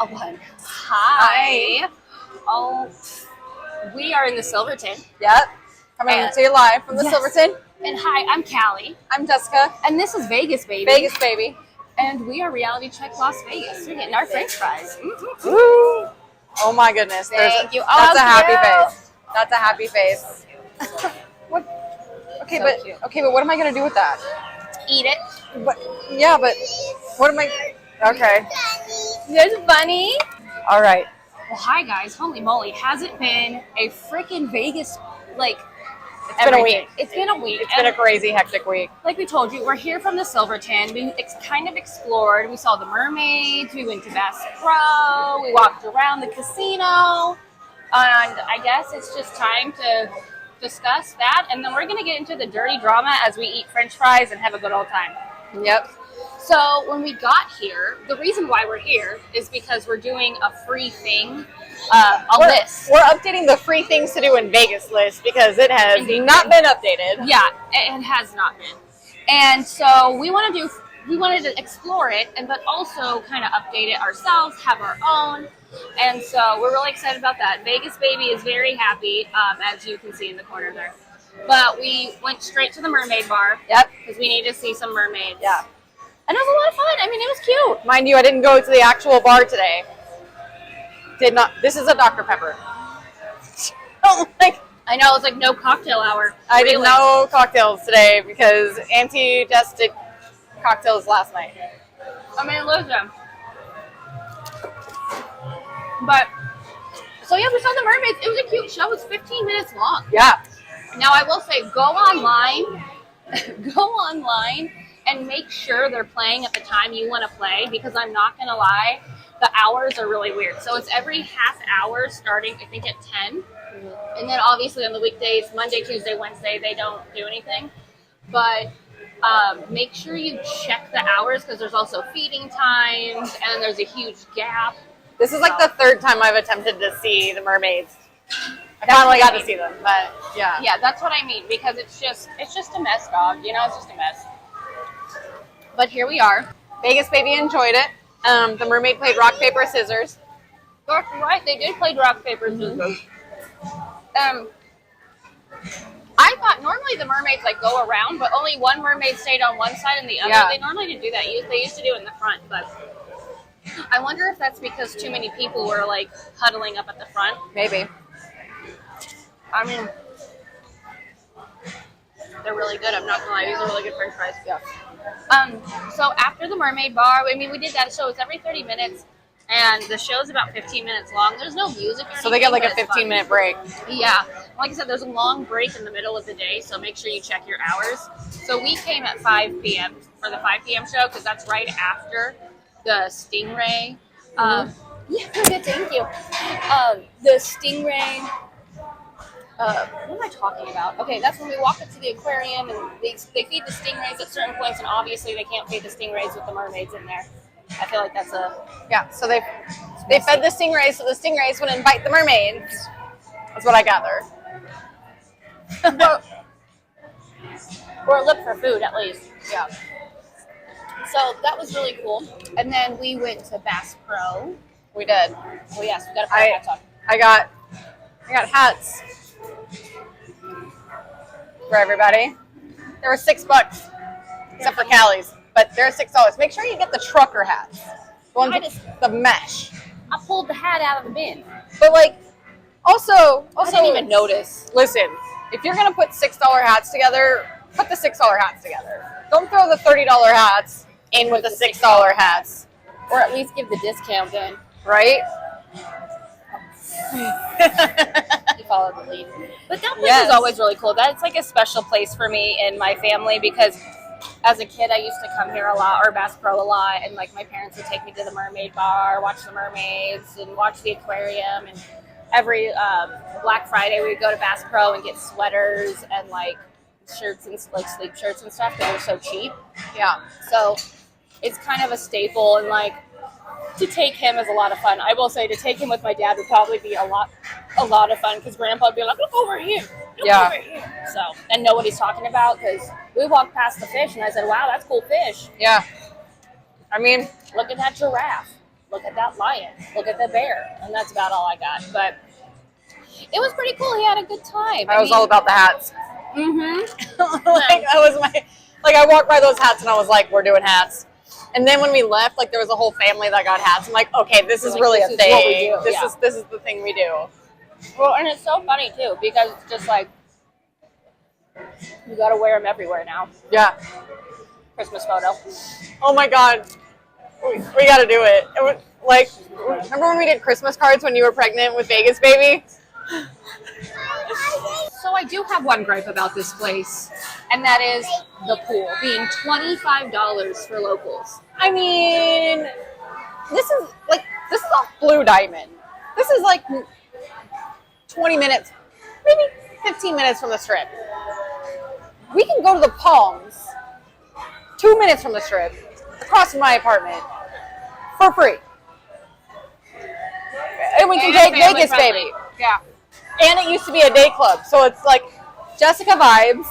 A one. Hi. Oh, we are in the Silverton. Yep. Coming to you live from the Silverton. And hi, I'm Kallie. I'm Jessica. And this is Vegas Baby. Vegas Baby. And we are Reality Check Las Vegas. We're getting our French fries. Woo! Oh my goodness. Thank you. That's a happy face. That's a happy face. What? Okay, but what am I gonna do with that? Eat it. But what am I? Okay. There's a bunny. All right. Well, hi guys. Holy moly! Has it been a freaking Vegas It's been a week. It's been a week. It's been a crazy, hectic week. Like we told you, we're here from the Silverton. We kind of explored. We saw the mermaids. We went to Bass Pro. We walked around the casino. And I guess it's just time to discuss that. And then we're going to get into the dirty drama as we eat French fries and have a good old time. Yep. So when we got here, the reason why we're here is because we're doing a free thing, list. We're updating the free things to do in Vegas list because it has not been updated. Yeah, it has not been. And so we wanted to explore it, but also kind of update it ourselves, have our own. And so we're really excited about that. Vegas Baby is very happy, as you can see in the corner there. But we went straight to the Mermaid Bar. Yep. Because we need to see some mermaids. Yeah. And it was a lot of fun. I mean, it was cute. Mind you, I didn't go to the actual bar today. Did not. This is a Dr. Pepper. I know, it's like no cocktail hour. I did no cocktails today because Auntie just did cocktails last night. I mean, listen. But, so yeah, we saw the mermaids. It was a cute show. It was 15 minutes long. Yeah. Now, I will say, go online and make sure they're playing at the time you want to play, because I'm not going to lie, the hours are really weird. So it's every half hour starting, I think, at 10. Mm-hmm. And then obviously on the weekdays, Monday, Tuesday, Wednesday, they don't do anything. But make sure you check the hours, because there's also feeding times and there's a huge gap. This is like the third time I've attempted to see the mermaids. I finally got to see them, but yeah. Yeah, that's what I mean, because it's just a mess, dog. You know, it's just a mess. But here we are. Vegas Baby enjoyed it. The mermaid played rock, paper, scissors. That's right, they did play rock, paper, scissors. I thought normally the mermaids go around, but only one mermaid stayed on one side and the other. Yeah. They normally didn't do that. They used to do it in the front, but I wonder if that's because too many people were huddling up at the front. Maybe. I mean, they're really good. I'm not gonna lie, these are really good French fries. Yeah. So after the Mermaid Bar, I mean, we did that show. It's every 30 minutes, and the show's about 15 minutes long. There's no music or anything. So they get a 15-minute break. Yeah. Like I said, there's a long break in the middle of the day, so make sure you check your hours. So we came at 5 p.m. for the 5 p.m. show, because that's right after the Stingray. Yeah, good, thank you. The Stingray. What am I talking about? Okay, that's when we walk up to the aquarium and they feed the stingrays at certain points, and obviously they can't feed the stingrays with the mermaids in there. I feel like that's so they fed the stingrays so the stingrays would invite the mermaids. That's what I gather. Or look for food at least. Yeah. So that was really cool. And then we went to Bass Pro. We did. Oh yes, we got to put our hats on. I got hats for everybody. They were $6, except for Callie's, but they're $6. Make sure you get the trucker hats. The mesh. I pulled the hat out of the bin. But also, I didn't even notice. Listen, if you're gonna put $6 hats together, put the $6 hats together. Don't throw the $30 hats in with the $6 hats. Or at least give the discount in. Right? You followed the lead. But that place is always really cool. That's a special place for me and my family, because as a kid I used to come here a lot, or Bass Pro a lot, and my parents would take me to the Mermaid Bar, watch the mermaids, and watch the aquarium. And every Black Friday we would go to Bass Pro and get sweaters and shirts and sleep shirts and stuff that were so cheap. Yeah. So it's kind of a staple, and to take him is a lot of fun. I will say to take him with my dad would probably be a lot of fun, because Grandpa would be like, look over here. Look over here. So, and know what he's talking about, because we walked past the fish and I said, wow, that's cool fish. Yeah. I mean, look at that giraffe. look at that lion, look at the bear, and that's about all I got. But it was pretty cool. He had a good time. I was all about the hats. Mm-hmm. Like that was my, like I walked by those hats and I was like, we're doing hats. And then when we left, like there was a whole family that got hats. I'm like, okay, this is really a thing. What we do. This is the thing we do. Well, and it's so funny too because it's just like you got to wear them everywhere now. Yeah. Christmas photo. Oh my God, we got to do it. It was, like, remember when we did Christmas cards when you were pregnant with Vegas Baby? So I do have one gripe about this place, and that is the pool being $25 for locals. I mean, this is a Blue Diamond. This is like 20 minutes, maybe 15 minutes from the Strip. We can go to the Palms, 2 minutes from the Strip, across from my apartment, for free. And we can take Vegas Baby. Yeah. And it used to be a day club, so it's like Jessica vibes,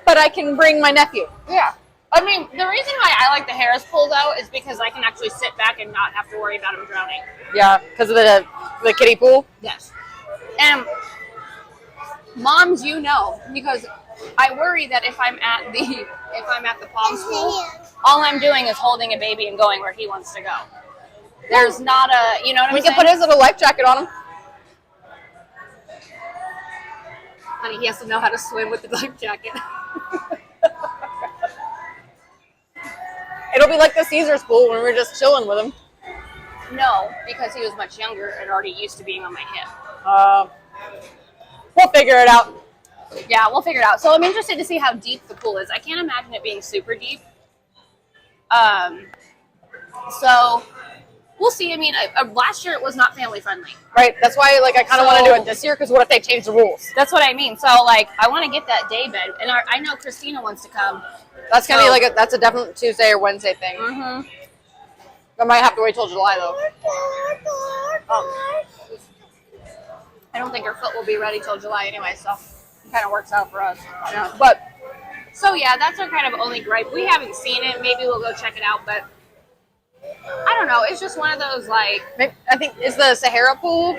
but I can bring my nephew. Yeah. I mean, the reason why I like the Harris pool, though, is because I can actually sit back and not have to worry about him drowning. Yeah, because of the kiddie pool? Yes. And moms, you know, because I worry that if I'm at the Palms pool, all I'm doing is holding a baby and going where he wants to go. There's not a, you know what I'm saying? We can put his little life jacket on him. Honey, he has to know how to swim with the life jacket. It'll be like the Caesars pool when we're just chilling with him. No, because he was much younger and already used to being on my hip. We'll figure it out. Yeah, we'll figure it out. So I'm interested to see how deep the pool is. I can't imagine it being super deep. So we'll see. I mean, last year it was not family friendly. Right. That's why, like, I kind of want to do it this year, because what if they change the rules? That's what I mean. So, like, I want to get that day bed, and I know Christina wants to come. That's gonna be like that's a definite Tuesday or Wednesday thing. Mm-hmm. I might have to wait till July though. I don't think her foot will be ready till July anyway, so it kind of works out for us. Yeah. But so yeah, that's our kind of only gripe. We haven't seen it. Maybe we'll go check it out, but I don't know. It's just one of those, like, I think is the Sahara pool.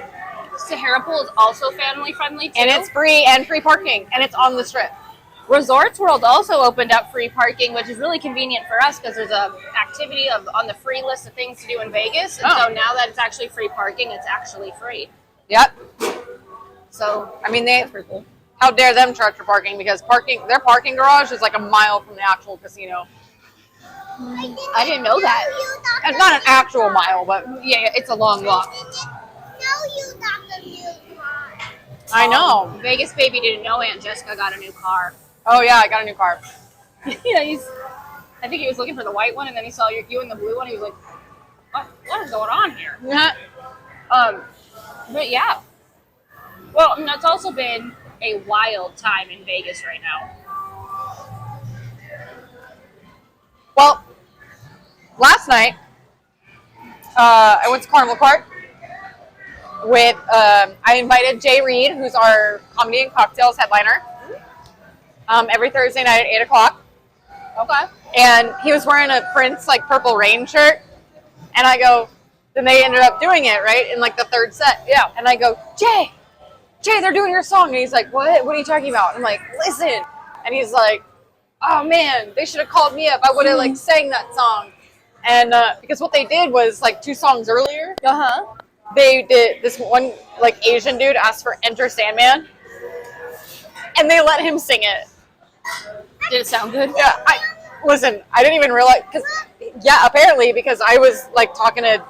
Sahara pool is also family friendly too. And it's free parking, and it's on the Strip. Resorts World also opened up free parking, which is really convenient for us because there's a activity on the free list of things to do in Vegas. And so now that it's actually free parking, it's actually free. Yep. So I mean, how dare them charge for parking, because their parking garage is like a mile from the actual casino. I didn't know that. It's not an actual mile, but Yeah, it's a long walk. I know. Vegas Baby didn't know Aunt Jessica got a new car. Oh yeah, I got a new car. Yeah, I think he was looking for the white one, and then he saw you in the blue one. He was like, what is going on here? But yeah. Well, and that's also been a wild time in Vegas right now. Well, last night, I went to Carnival Cart with, I invited Jay Reed, who's our Comedy and Cocktails headliner, every Thursday night at 8 o'clock. Okay. And he was wearing a Prince, like, Purple Rain shirt. And I go, then they ended up doing it, right, in, like, the third set. Yeah. And I go, Jay, they're doing your song. And he's like, what? What are you talking about? I'm like, listen. And he's like, oh, man, they should have called me up. I would have, like, sang that song. And because what they did was, like, 2 songs earlier, they did this one, like, Asian dude asked for Enter Sandman. And they let him sing it. Did it sound good? Yeah, I didn't even realize, apparently, because I was, like, talking to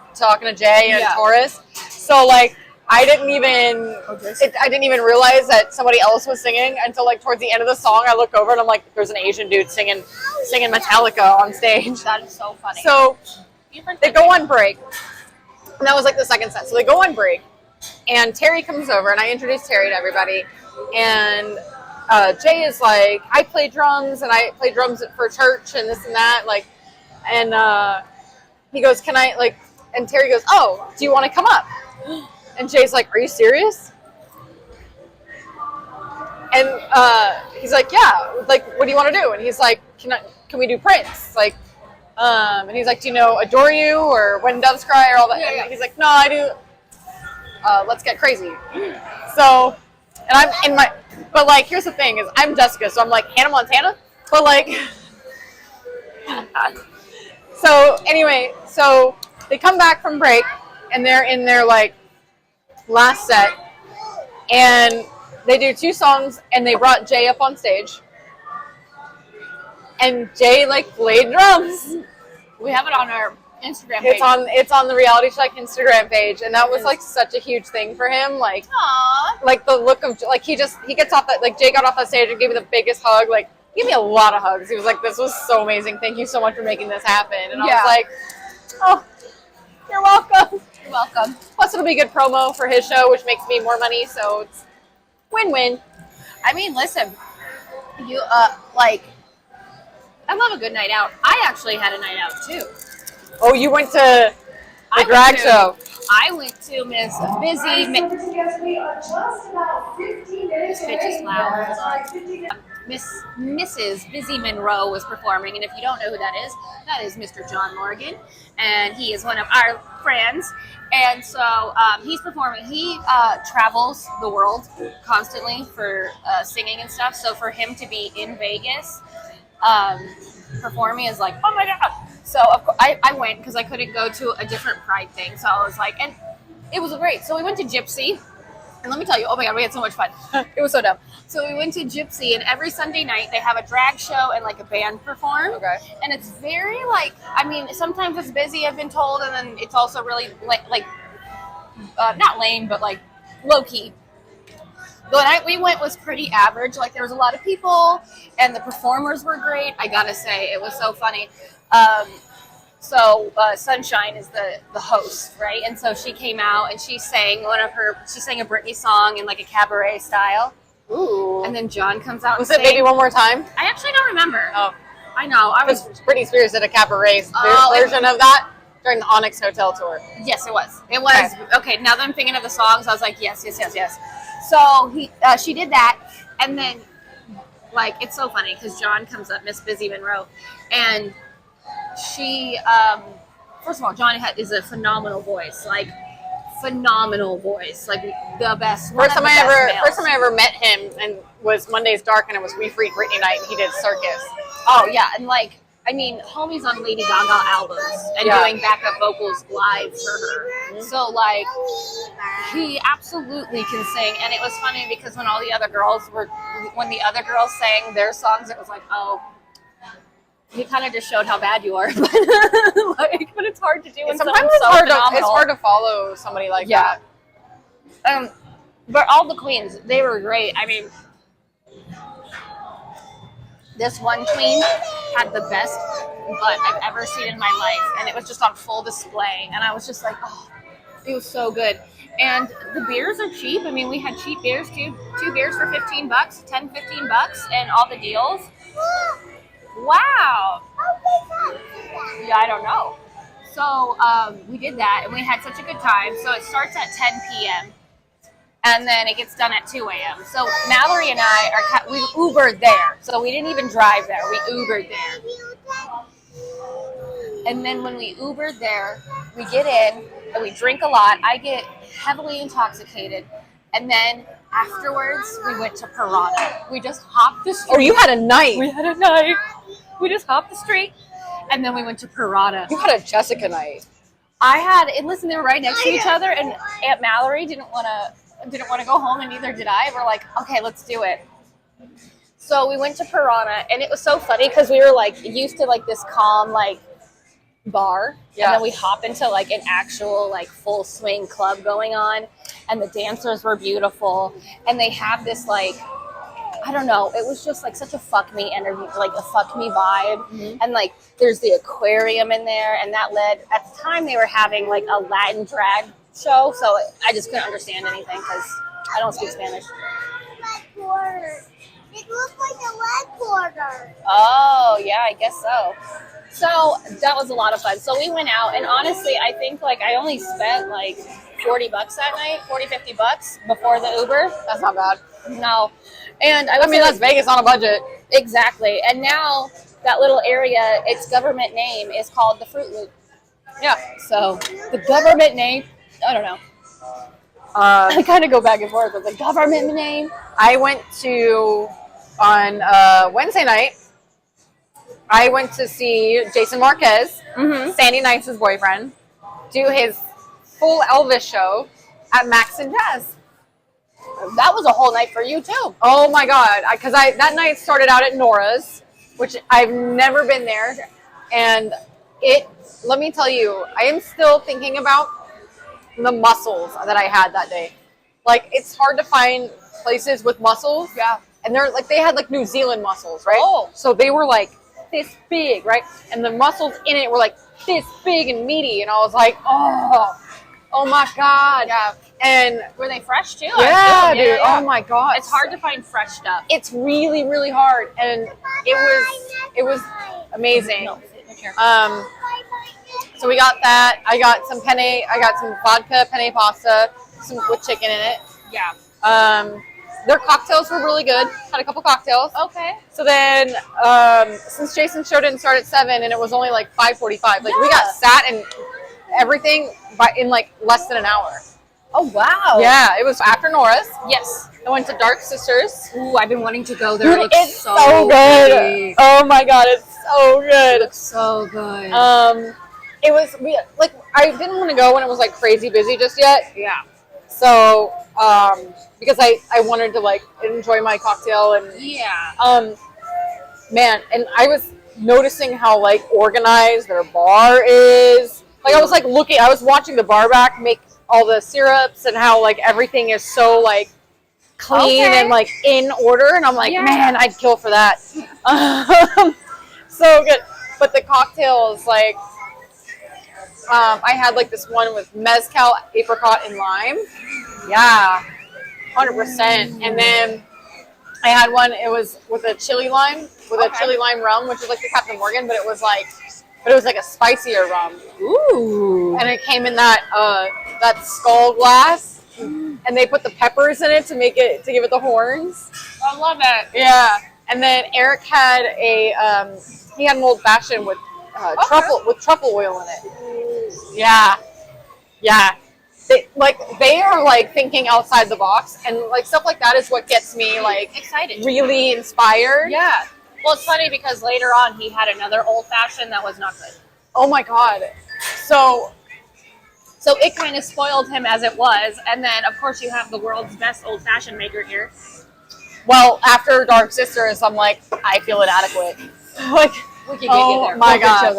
Jay and Taurus. So, like, I didn't even realize that somebody else was singing until, like, towards the end of the song. I look over and I'm like, there's an Asian dude singing Metallica on stage. That is so funny. So they go on break, and that was like the second set. So they go on break, and Terry comes over, and I introduce Terry to everybody, and Jay is like, I play drums, and I play drums for church and this and that, like, and he goes, can I, like, and Terry goes, oh, do you want to come up? And Jay's like, are you serious? And he's like, yeah, like, what do you want to do? And he's like, can we do Prince? Like, And he's like, do you know Adore You or When Doves Cry or all that? And he's like, no, I do. Let's Get Crazy. So, and I'm in my, but like, here's the thing is I'm Jessica, so I'm like Hannah Montana, but like, so anyway, so they come back from break and they're in their like last set and they do 2 songs and they brought Jay up on stage and Jay like played drums. We have it on our Instagram page. It's on the Reality Check Instagram page, and that was like such a huge thing for him. Like, aww. Like the look of like he gets off that, like Jay got off that stage and gave me the biggest hug. Like, he gave me a lot of hugs. He was like, "This was so amazing. Thank you so much for making this happen." And I was like, "Oh, you're welcome. You're welcome." Plus, it'll be good promo for his show, which makes me more money. So it's win-win. I mean, listen, you like, I love a good night out. I actually had a night out too. Oh, you went to the drag show. I went to Miss Busy. This bitch is loud. Hold on. Mrs. Busy Monroe was performing, and if you don't know who that is Mr. John Morgan, and he is one of our friends. And so he's performing. He travels the world constantly for singing and stuff. So for him to be in Vegas performing is like, oh my god. So of course, I went because I couldn't go to a different Pride thing. So I was like, and it was great. So we went to Gypsy. And let me tell you, oh my god, we had so much fun. It was so dumb. So we went to Gypsy, and every Sunday night they have a drag show and like a band perform. Okay. And it's very like, I mean, sometimes it's busy, I've been told, and then it's also really like not lame, but like low key. The night we went was pretty average. Like there was a lot of people, and the performers were great. I gotta say, it was so funny. So Sunshine is the host, right? And so she came out and she sang a Britney song in like a cabaret style. Ooh. And then John comes out. Was it Baby One More Time? I actually don't remember. Oh. I know. Britney Spears did a cabaret version of that during the Onyx Hotel tour. Yes, it was. It was. Okay, now that I'm thinking of the songs, I was like, yes. So she did that, and then like it's so funny because John comes up, Miss Busy Monroe, and she first of all, John is a phenomenal voice, like the best. First time I ever met him and was Monday's Dark, and it was We Freed Britney night, and he did Circus. Oh yeah, and like I mean, homie's on Lady Gaga albums and doing backup vocals live for her. Mm-hmm. So like he absolutely can sing, and it was funny because when the other girls sang their songs, it was like, oh. He kind of just showed how bad you are, but it's hard to do. And sometimes it's hard to follow somebody like that. But all the queens, they were great. I mean, this one queen had the best butt I've ever seen in my life, and it was just on full display. And I was just like, oh, it was so good. And the beers are cheap. I mean, we had cheap beers too. 2 beers for $15, $10-15, and all the deals. Wow. Yeah, I don't know. So we did that, and we had such a good time. So it starts at 10 p.m., and then it gets done at 2 a.m. So Mallory and I, we Ubered there. So we didn't even drive there. We Ubered there. And then when we Ubered there, we get in, and we drink a lot. I get heavily intoxicated. And then afterwards, we went to Piranha. We just hopped the street. Oh, you had a night. We had a night. We just hopped the street, and then we went to Piranha. You had a Jessica night. And listen, they were right next to each other, and Aunt Mallory didn't want to go home, and neither did I. We're like, okay, let's do it. So we went to Piranha, and it was so funny because we were like used to like this calm like bar, and then we hop into like an actual like full swing club going on, and the dancers were beautiful, and they have this like, I don't know, it was just like such a fuck me energy, like a fuck me vibe. And like there's the aquarium in there, and that led, at the time they were having like a Latin drag show, so I just couldn't understand anything because I don't speak Spanish. It looks like a leg quarter. Oh yeah, I guess so. So that was a lot of fun. So we went out, and honestly, I think like I only spent like $40 that night, $40-50 before the Uber. That's not bad. No. And I mean, that's Vegas on a budget. Exactly. And now that little area, its government name is called the Fruit Loop. Yeah. So the government name, I don't know. I kind of go back and forth with the government name. I went to, on Wednesday night, I went to see Jason Marquez, Sandy Nice's boyfriend, do his full Elvis show at Max and Jazz. That was a whole night for you too. Oh my God. Because that night started out at Nora's, which I've never been there. And let me tell you, I am still thinking about the mussels that I had that day. Like, it's hard to find places with mussels. Yeah. And they had like New Zealand mussels, right? Oh. So they were like this big, right? And the mussels in it were like this big and meaty. And I was like, oh my God. Yeah. And were they fresh too? yeah, dude. Yeah. Oh my God. It's hard to find fresh stuff. It's really, really hard. And it was amazing. No. So we got that. I got some vodka penne pasta, with chicken in it. Yeah. Their cocktails were really good. Had a couple cocktails. Okay. So then, since Jason's show didn't start at 7 and it was only like 5:45, like we got sat and everything in like less than an hour. Oh wow. Yeah, it was after Nora's. Yes. I went to Dark Sisters. Ooh, I've been wanting to go there. Dude, it looks it's so good. good. Oh my God, it's so good. It looks so good. It was I didn't want to go when it was like crazy busy just yet. Yeah. So, because I wanted to like enjoy my cocktail and yeah. Man, and I was noticing how like organized their bar is. Like I was watching the bar back make all the syrups and how like everything is so like clean and like in order, and I'm like, man, I'd kill for that. So good. But the cocktails, like, I had like this one with mezcal, apricot, and lime. Yeah, 100%. And then I had one. It was with a chili lime, a chili lime rum, which is like the Captain Morgan, but it was like a spicier rum. Ooh. And it came in that skull glass, and they put the peppers in it to give it the horns. I love it. Yeah. And then Eric had he had an old fashioned with truffle oil in it. Yeah. Yeah. They are like thinking outside the box, and like stuff like that is what gets me like excited, really inspired. Yeah. Well, it's funny because later on he had another old fashioned that was not good. Oh my God. So it kind of spoiled him as it was, and then of course you have the world's best old fashioned maker here. Well, after Dark Sisters, I'm like, I feel inadequate. Like, we can get you there. My God.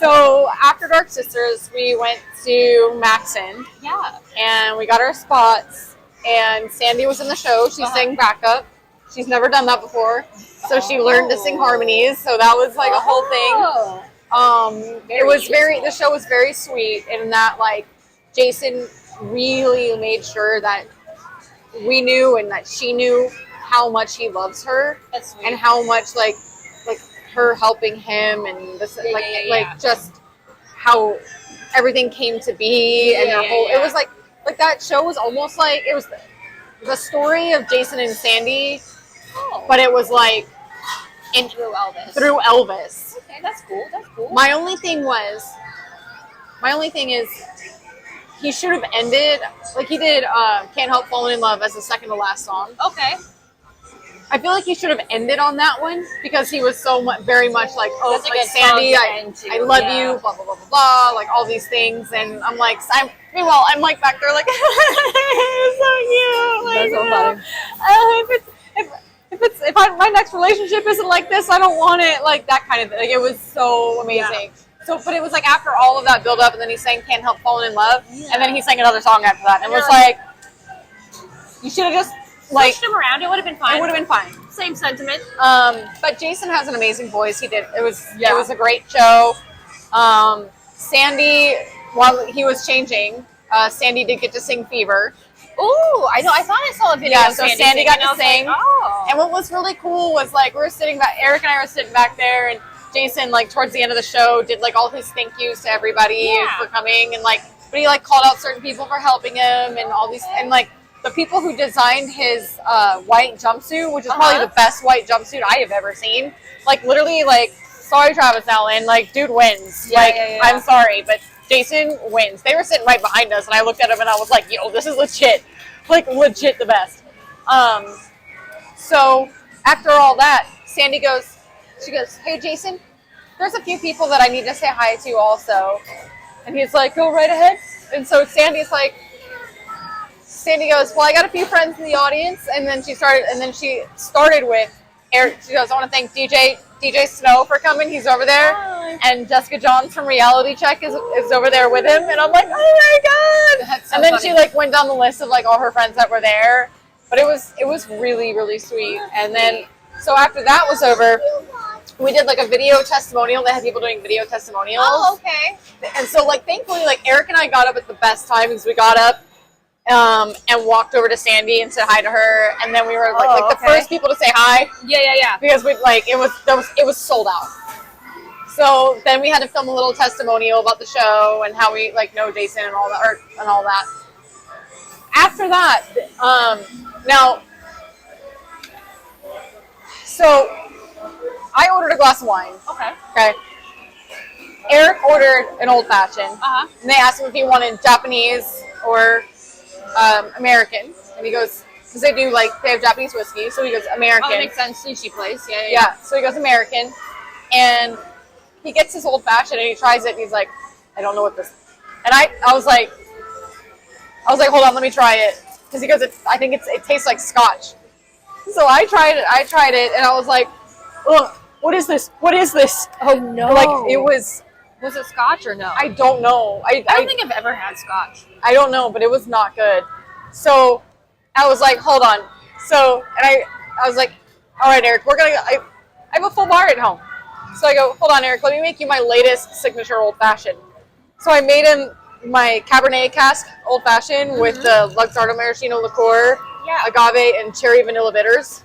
So after Dark Sisters, we went to Maxon. Yeah. And we got our spots. And Sandy was in the show. She sang backup. She's never done that before. So she learned to sing harmonies. So that was like a whole thing. The show was very sweet in that like Jason really made sure that we knew and that she knew how much he loves her. That's sweet. And how much like her helping him and this just how everything came to be and their whole it was like that show was almost like it was the story of Jason and Sandy, but it was like through Elvis. Okay, that's cool. My only thing is he should have ended like he did Can't Help Falling in Love as the second to last song. Okay. I feel like he should have ended on that one because he was very much like, oh, like Sandy, I love you, blah, blah, blah, blah, blah, like all these things. And I'm like, I'm like back there like, it's so cute. That's so funny. If my next relationship isn't like this, I don't want it. Like that kind of thing. Like, it was so amazing. Yeah. So, but it was like after all of that build up and then he sang Can't Help Falling in Love. Yeah. And then he sang another song after that. And it was like, you should have just, like, switched him around, it would have been fine. It would have been fine. Same sentiment. But Jason has an amazing voice. It was a great show. Sandy, while he was changing, Sandy did get to sing Fever. Ooh, I know. I thought I saw a video. Yeah, so Sandy got to sing. Like, oh. And what was really cool was like Eric and I were sitting back there, and Jason like towards the end of the show did like all his thank yous to everybody for coming, and like, but he like called out certain people for helping him and all these, and like. The people who designed his white jumpsuit, which is probably the best white jumpsuit I have ever seen, like literally like sorry, Travis Allen. Like, dude wins. Yeah, like, yeah. I'm sorry, but Jason wins. They were sitting right behind us, and I looked at him, and I was like, yo, this is legit. Like, legit the best. So after all that, Sandy goes, hey, Jason, there's a few people that I need to say hi to also. And he's like, go right ahead. And so Sandy goes, well, I got a few friends in the audience. And then she started with Eric. She goes, I want to thank DJ Snow for coming. He's over there. Hi. And Jessica Johns from Reality Check is over there with him. And I'm like, oh my God. That's so and then funny. she like went down the list of like all her friends that were there. But it was really, really sweet. And then, so after that was over, we did like a video testimonial. They had people doing video testimonials. Oh, okay. And so like, thankfully, like Eric and I got up at the best time because we got up and walked over to Sandy and said hi to her. And then we were like the first people to say hi. Yeah. Because we like, it was sold out. So then we had to film a little testimonial about the show and how we like know Jason and all that. After that, now, so I ordered a glass of wine. Okay. Eric ordered an old fashioned. And they asked him if he wanted Japanese or American. And he goes, because they have Japanese whiskey. So he goes, American. Oh, that makes sense. Sushi place. Yeah. Yeah. So he goes, American. And he gets his old fashioned and he tries it and he's like, I don't know what this. And I was like, hold on, let me try it. Because he goes, I think it tastes like scotch. So I tried it, and I was like, ugh, what is this? What is this? Oh, no. Like, it was it scotch or no? I don't know. I don't think I've ever had scotch. I don't know, but it was not good. So I was like, hold on. So, and I was like, all right, Eric, I have a full bar at home. So I go, hold on, Eric, let me make you my latest signature old fashioned. So I made him my Cabernet cask old fashioned with the Luxardo Maraschino liqueur, agave, and cherry vanilla bitters.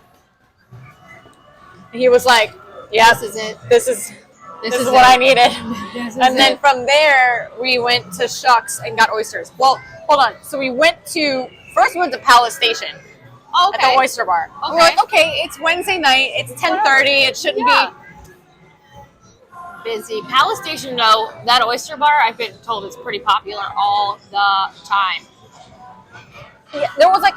And he was like, "Yeah, this is it. This is what I needed." And then from there, we went to Shucks and got oysters. Well, hold on. So we went to Palace Station at the oyster bar. Okay. We're like, okay, it's Wednesday night. It's 10:30. It shouldn't be busy. Palace Station, though, that oyster bar, I've been told is pretty popular all the time. Yeah, there was like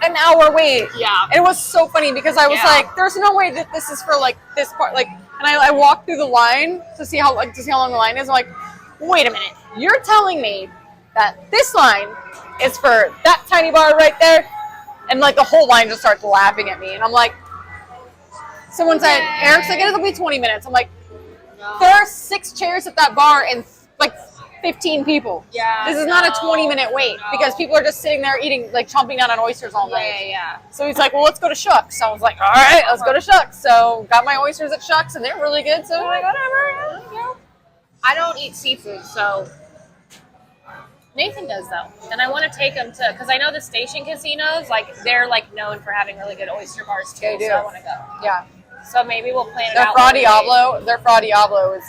an hour wait. Yeah. And it was so funny because I was like, there's no way that this is for like this part. Like, and I walked through the line to see how long the line is. I'm like, wait a minute. You're telling me that this line is for that tiny bar right there? And like the whole line just starts laughing at me. And I'm like, someone said, Eric's like, it'll be 20 minutes. I'm like, there are 6 chairs at that bar and like 15 people. Yeah. This is not a 20-minute wait because people are just sitting there eating, like chomping down on oysters all night. Yeah. So he's like, well, let's go to Shucks. So I was like, all right, let's go to Shucks. So got my oysters at Shucks and they're really good. So I'm like, whatever. I don't eat seafood, so Nathan does though. And I want to take him to, because I know the station casinos, like they're like known for having really good oyster bars too. They do. So I want to go. Yeah. So maybe we'll plan it Their out. Fra Diablo is.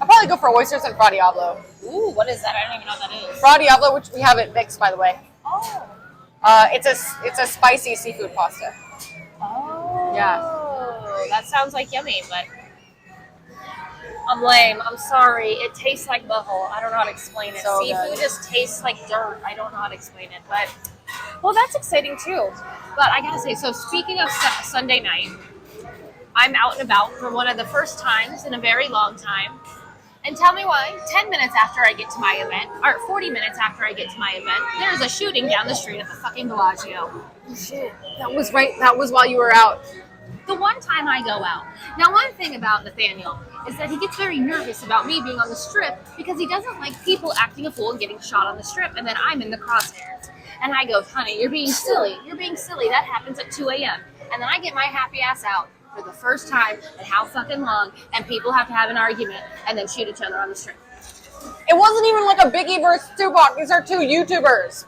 I'll probably go for oysters and Fra Diablo. Ooh, what is that? I don't even know what that is. Fra Diablo, which we have it mixed, by the way. Oh. It's a spicy seafood pasta. Oh. Yeah. That sounds like yummy, but I'm lame. I'm sorry. It tastes like butthole. I don't know how to explain it. So Seafood good. just tastes like dirt. I don't know how to explain it, but well, that's exciting too. But I gotta say, so speaking of Sunday night, I'm out and about for one of the first times in a very long time. And tell me why, 10 minutes after I get to my event, or 40 minutes after I get to my event, there's a shooting down the street at the fucking Bellagio. Shit. That was while you were out. The one time I go out. Now, one thing about Nathaniel is that he gets very nervous about me being on the strip because he doesn't like people acting a fool and getting shot on the strip, and then I'm in the crosshairs. And I go, honey, you're being silly. You're being silly. That happens at 2 a.m. And then I get my happy ass out for the first time in how fucking long, and people have to have an argument and then shoot each other on the strip. It wasn't even like a Biggie versus Tupac. These are 2 YouTubers.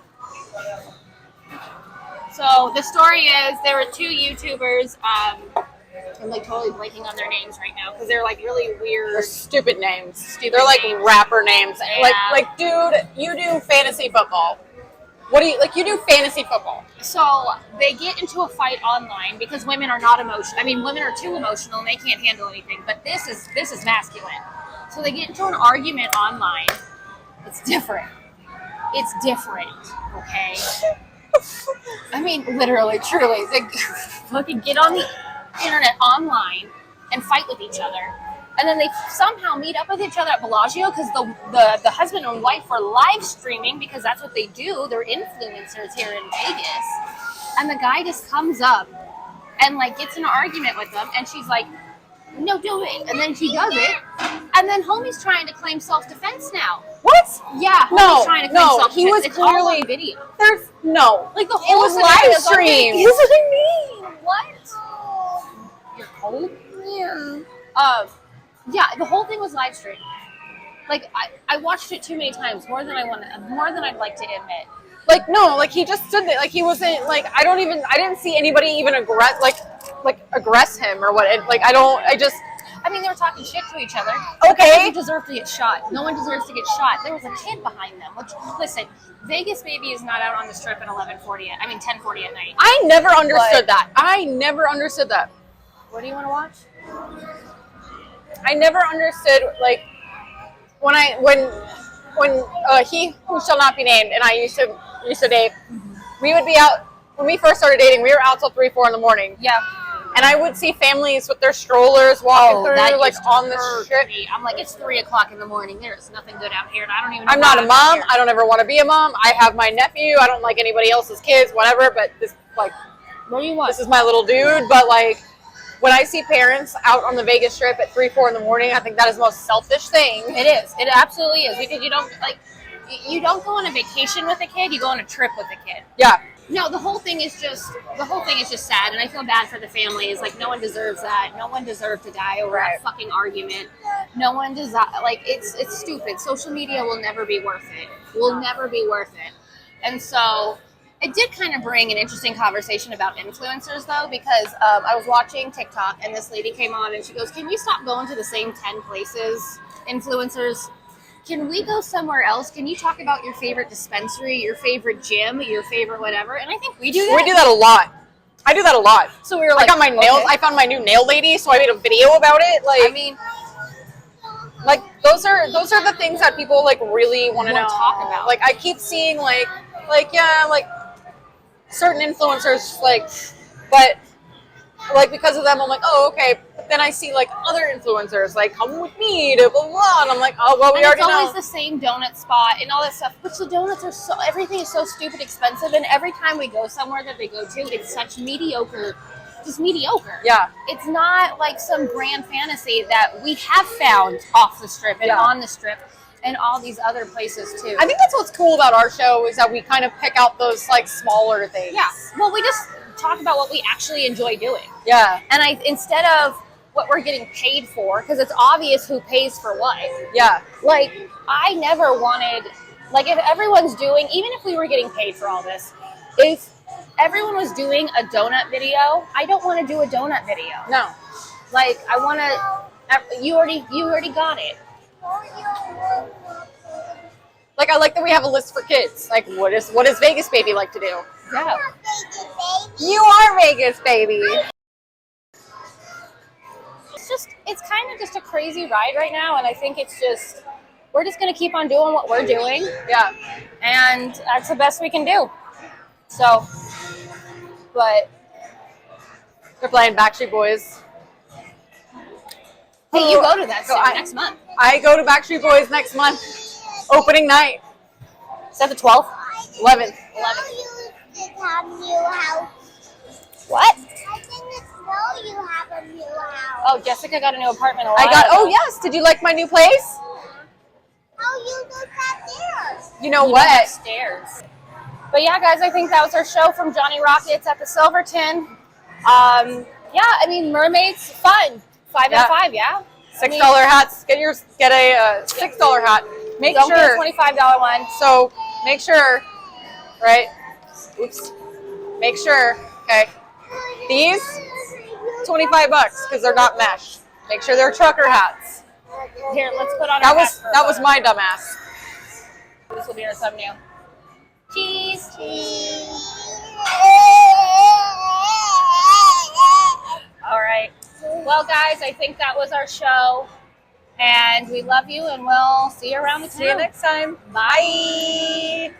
So the story is there were 2 YouTubers. I'm like totally blanking on their names right now because they're like really weird. They're stupid names. They're like names. rapper names. Yeah. Like, dude, you do fantasy football. What do you like? You do fantasy football. So they get into a fight online because women are not emotional. I mean, women are too emotional and they can't handle anything. But this is masculine. So they get into an argument online. It's different. It's different. Okay. I mean, literally, truly, they fucking get on the internet online and fight with each other. And then they somehow meet up with each other at Bellagio because the husband and wife were live streaming because that's what they do. They're influencers here in Vegas. And the guy just comes up and like gets in an argument with them. And she's like, no, do it. And then he does it. And then homie's trying to claim self-defense now. What? Yeah, homie's trying to claim self-defense. He was it's clearly all on video. There's no. Like the whole it was live streamed. Here's what I mean. What? You're cold? Yeah. Yeah, the whole thing was live streamed. Like I watched it too many times, more than I'd like to admit. Like no, like he just stood there, like he wasn't like I didn't see anybody even aggress him or what. I mean, they were talking shit to each other. Okay. No one deserved to get shot. No one deserves to get shot. There was a kid behind them. Which, listen, Vegas Baby is not out on the strip at 10:40 at night. I never understood that. I never understood that. What do you want to watch? I never understood like when he who shall not be named and I used to date. We would be out when we first started dating. We were out till 3-4 in the morning. Yeah. And I would see families with their strollers walking through, like on the strip. I'm like, it's 3:00 in the morning. There is nothing good out here, and I don't even know. I'm not a mom. I don't ever want to be a mom. I have my nephew. I don't like anybody else's kids, whatever. But this, like, what do you want? This is my little dude. But like, when I see parents out on the Vegas Strip at 3-4 in the morning, I think that is the most selfish thing. It is. It absolutely is because you don't go on a vacation with a kid. You go on a trip with a kid. Yeah. No, the whole thing is just sad, and I feel bad for the families. Like, no one deserves that. No one deserved to die over a fucking argument. No one it's stupid. Social media will never be worth it. Will never be worth it. And so it did kind of bring an interesting conversation about influencers, though, because I was watching TikTok, and this lady came on, and she goes, can you stop going to the same 10 places, influencers? Can we go somewhere else? Can you talk about your favorite dispensary, your favorite gym, your favorite whatever? And I think we do that. We do that a lot. I do that a lot. So we were like, I got my nails. okay. I found my new nail lady, so I made a video about it. Like, I mean, like those are the things that people like really want to know. Talk about. Like I keep seeing like certain influencers but like because of them I'm like, oh okay. But then I see like other influencers like come with me to blah blah, and I'm like, oh well, we already know. It's always the same donut spot and all that stuff. Which the donuts are everything is so stupid expensive, and every time we go somewhere that they go to, it's such mediocre. Just mediocre. Yeah. It's not like some grand fantasy that we have found off the strip and on the strip and all these other places too. I think that's what's cool about our show is that we kind of pick out those like smaller things. Yeah. Well, we just talk about what we actually enjoy doing. Yeah. And instead of what we're getting paid for, because it's obvious who pays for what. Yeah. Like, I never wanted, like if everyone's doing, even if we were getting paid for all this, if everyone was doing a donut video, I don't want to do a donut video. No. Like, I want to, you already got it. Like, I like that we have a list for kids. Like, what does Vegas Baby like to do? Yeah. You are Vegas Baby. It's kind of just a crazy ride right now, and I think we're just going to keep on doing what we're doing. Yeah. And that's the best we can do. So, but they're playing Backstreet Boys. Hey, you go to that next month. I go to Backstreet Boys next month. Opening night. Is that the 12th? 11th. What? I didn't know you have a new house. Oh, Jessica got a new apartment. Oh yes. Did you like my new place? Oh, you look upstairs. You know what? Upstairs. But yeah, guys, I think that was our show from Johnny Rockets at the Silverton. Yeah, I mean, Mermaid's fun. 5 out of 5, yeah. $6 hats. Get a $6 hat. Don't get a $25 one. So make sure, right? Oops. Make sure. Okay. These $25 because they're not mesh. Make sure they're trucker hats. Here, let's put on. That was my dumbass. This will be our thumbnail. Cheese. All right. Well, guys, I think that was our show. And we love you, and we'll see you around the town. See you next time. Bye.